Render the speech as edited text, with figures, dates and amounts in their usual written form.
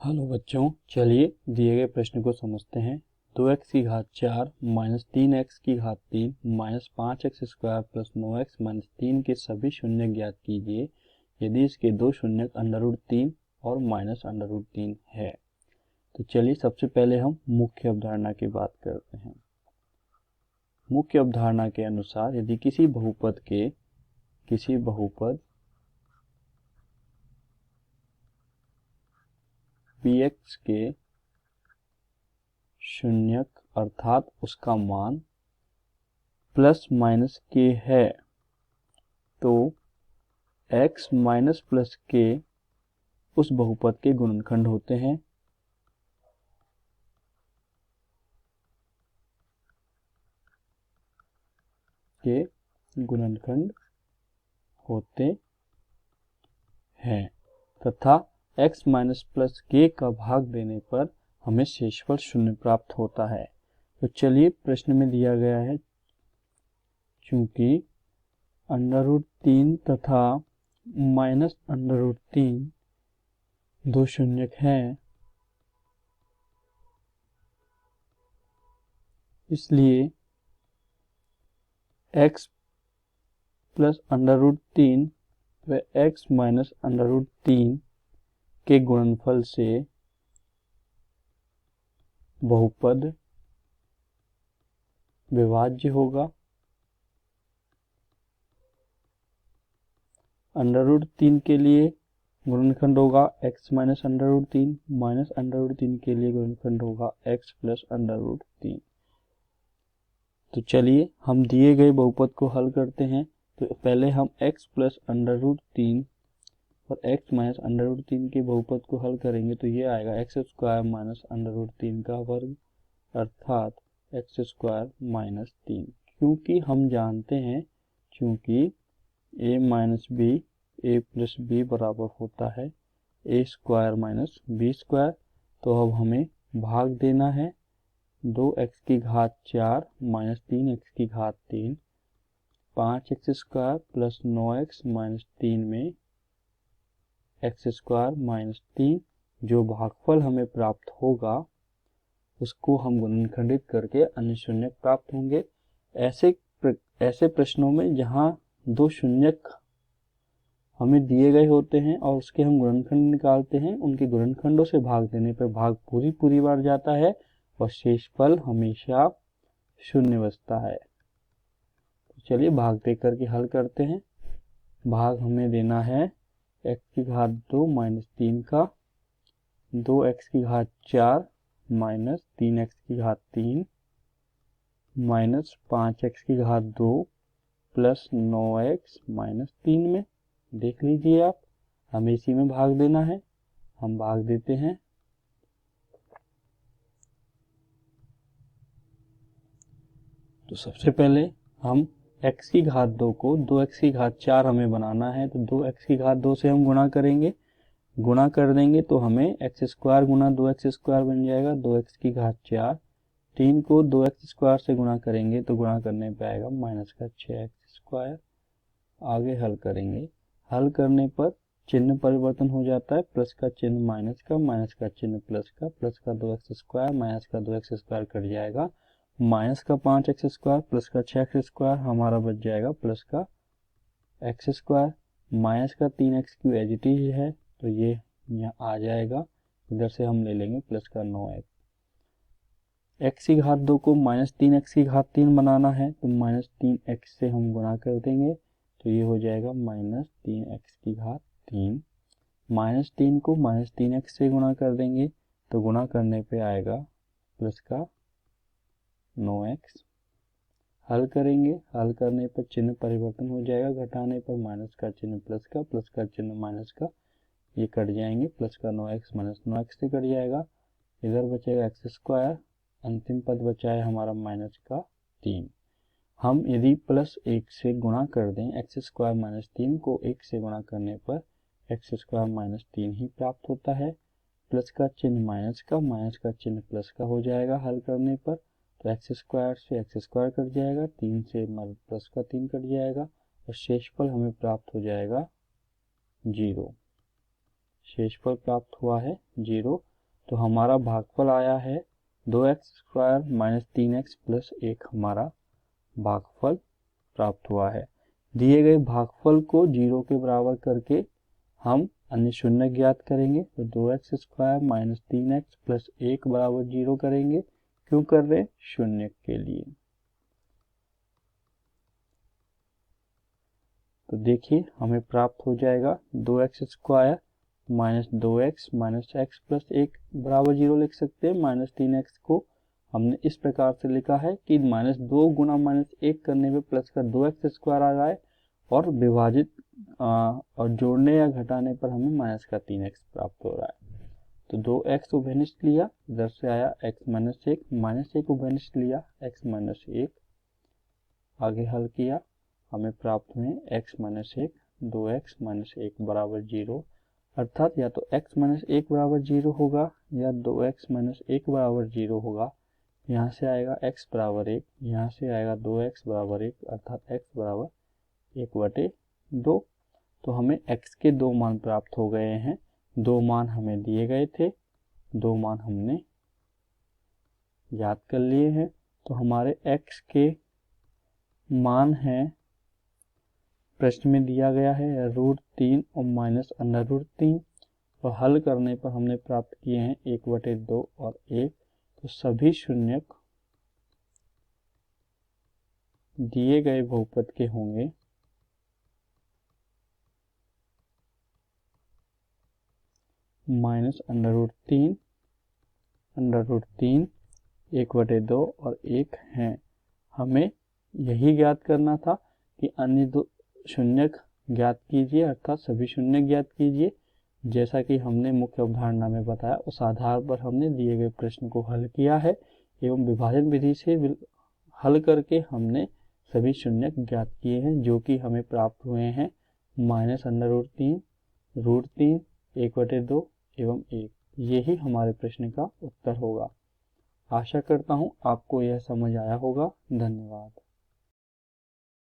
Hello बच्चों, चलिए दिए गए प्रश्न को समझते हैं। 2x की घात 4 माइनस 3x की घात 3 minus 5x square plus 9x minus 3 के सभी शून्य ज्ञात कीजिए यदि इसके दो शून्य अंडर रूट 3 और माइनस अंडर रूट 3 है। तो चलिए सबसे पहले हम मुख्य अवधारणा की बात करते हैं। मुख्य अवधारणा के अनुसार यदि किसी बहुपद px के शून्यक अर्थात उसका मान प्लस माइनस k है तो x माइनस प्लस k उस बहुपद के गुणनखंड होते हैं। तथा x माइनस प्लस k का भाग देने पर हमें शेषफल शून्य प्राप्त होता है। तो चलिए प्रश्न में दिया गया है, चूंकि अंडर रूट 3 तथा माइनस अंडर रूट 3 दो शून्यक हैं, इसलिए x प्लस अंडर रूट 3 व x माइनस अंडर रूट 3 के गुणनफल से बहुपद विभाज्य होगा। अंडर रूट 3 के लिए गुणनखंड होगा x minus under root 3 minus under root 3 के लिए गुणनखंड होगा x प्लस अंडर रूट 3। तो चलिए हम दिए गए बहुपद को हल करते हैं। तो पहले हम x प्लस अंडर रूट 3 और x माइनस अंडर रूट 3 के बहुपद को हल करेंगे तो ये आएगा x square minus under root 3 का वर्ग अर्थात एक्स स्क्वायर माइनस 3। क्योंकि हम जानते हैं चूंकि a minus b a plus b बराबर होता है a square minus b square. तो अब हमें भाग देना है 2x की घात 4 माइनस 3x की घात 3 5x square plus 9x minus 3 में एक्स स्क्वायर माइनस 3। जो भागफल हमें प्राप्त होगा उसको हम गुणनखंडित करके अन्य शून्यक प्राप्त होंगे। ऐसे प्रश्नों में जहां दो शून्यक हमें दिए गए होते हैं और उसके हम गुणनखंड निकालते हैं, उनके गुणनखंडों से भाग देने पर भाग पूरी बार जाता है और शेषफल हमेशा शून्य बचता है। तो चलिए भाग दे करके हल करते हैं। भाग हमें देना है x की घात 2 माइनस 3 का 2x की घात 4 माइनस 3x की घात 3 माइनस 5x की घात 2 प्लस 9x माइनस 3 में। देख लीजिए आप, हमें इसी में भाग देना है। हम भाग देते हैं। तो सबसे पहले हम x की घात 2 को 2x की घात 4 हमें बनाना है, तो 2x की घात 2 से हम गुणा करेंगे। गुणा कर देंगे तो हमें एक्स स्क्वायर गुना 2x स्क्वायर बन जाएगा 2x की घात 4। 3 को 2x स्क्वायर से गुणा करेंगे तो गुणा करने पे आएगा माइनस का 6x स्क्वायर। आगे हल करेंगे। हल करने पर चिन्ह परिवर्तन हो जाता है, प्लस का चिन्ह माइनस का, माइनस का चिन्ह प्लस का, प्लस का 2x स्क्वायर माइनस का 2x स्क्वायर कट जाएगा, माइनस का 5x स्क्वायर प्लस का 6x स्क्वायर हमारा बच जाएगा प्लस का x स्क्वायर। माइनस का 3x की एज इट इज है तो ये यहाँ आ जाएगा, इधर से हम ले लेंगे प्लस का 9x। x की घात 2 को माइनस 3x की घात 3 बनाना है तो माइनस 3x से हम गुणा कर देंगे तो ये हो जाएगा माइनस 3x की घात 3। माइनस 3 को माइनस 3x से गुणा कर देंगे तो गुणा करने पे आएगा प्लस का 9x। हल करेंगे। हल करने पर चिन्ह परिवर्तन हो जाएगा, घटाने पर माइनस का चिन्ह प्लस का, प्लस का चिन्ह माइनस का, ये कट जाएंगे, प्लस का 9x माइनस 9x से कट जाएगा। इधर बचेगा एक्स स्क्वायर, अंतिम पद बचा है हमारा माइनस का 3। हम यदि प्लस 1 से गुणा कर दें एक्स स्क्वायर माइनस 3 को 1 से गुणा करने पर एक्स स्क्वायर माइनस 3 ही प्राप्त होता है। प्लस का चिन्ह माइनस का, माइनस का चिन्ह प्लस का हो जाएगा हल करने पर, तो एक्स स्क्वायर से एक्स स्क्वायर कट जाएगा, 3 से प्लस का 3 कट जाएगा और शेषफल हमें प्राप्त हो जाएगा 0। शेषफल प्राप्त हुआ है 0। तो हमारा भागफल आया है 2x² माइनस 3x प्लस 1 हमारा भागफल प्राप्त हुआ है। दिए गए भागफल को 0 के बराबर करके हम अन्य शून्य ज्ञात करेंगे। तो 2x² माइनस 3x प्लस 1 बराबर 0 करेंगे। क्यों कर रहे हैं? शून्य के लिए। तो देखिए हमें प्राप्त हो जाएगा 2x² minus 2x minus x plus 1 बराबर 0 लिख सकते हैं। माइनस 3x को हमने इस प्रकार से लिखा है कि -2 गुना -1 करने पे प्लस का 2x² आ जाए और विभाजित और जोड़ने या घटाने पर हमें माइनस का 3x प्राप्त हो रहा है। तो 2x उभयनिष्ठ लिया, इधर से आया x माइनस 1, माइनस 1 उभयनिष्ठ लिया x माइनस 1, आगे हल किया, हमें प्राप्त हुए x माइनस 1, 2x माइनस 1 बराबर 0, अर्थात या तो x माइनस 1 बराबर 0 होगा या 2x माइनस 1 बराबर 0 होगा। यहाँ से आएगा x बराबर 1, यहाँ से आएगा 2x बराबर 1, अर्थात x बराबर 1/2। तो हमें x के दो मान प्राप्त हो गए हैं। दो मान हमें दिए गए थे, दो मान हमने याद कर लिए हैं। तो हमारे x के मान हैं, प्रश्न में दिया गया है √3 और माइनस √3, और हल करने पर हमने प्राप्त किए हैं 1/2 और 1। तो सभी शून्यक दिए गए बहुपद के होंगे। माइनस √3, √3, 1/2 और 1 हैं। हमें यही ज्ञात करना था कि अन्य दो शून्यक ज्ञात कीजिए, अर्थात सभी शून्यक ज्ञात कीजिए। जैसा कि हमने मुख्य अवधारणा में बताया, उस आधार पर हमने दिए गए प्रश्न को हल किया है एवं विभाजन विधि से हल करके हमने सभी शून्यक ज्ञात किए हैं, जो कि हमें प्राप्त हुए हैं माइनस √3, √3, 1/2 एवं 1। यही हमारे प्रश्न का उत्तर होगा। आशा करता हूँ आपको यह समझ आया होगा। धन्यवाद।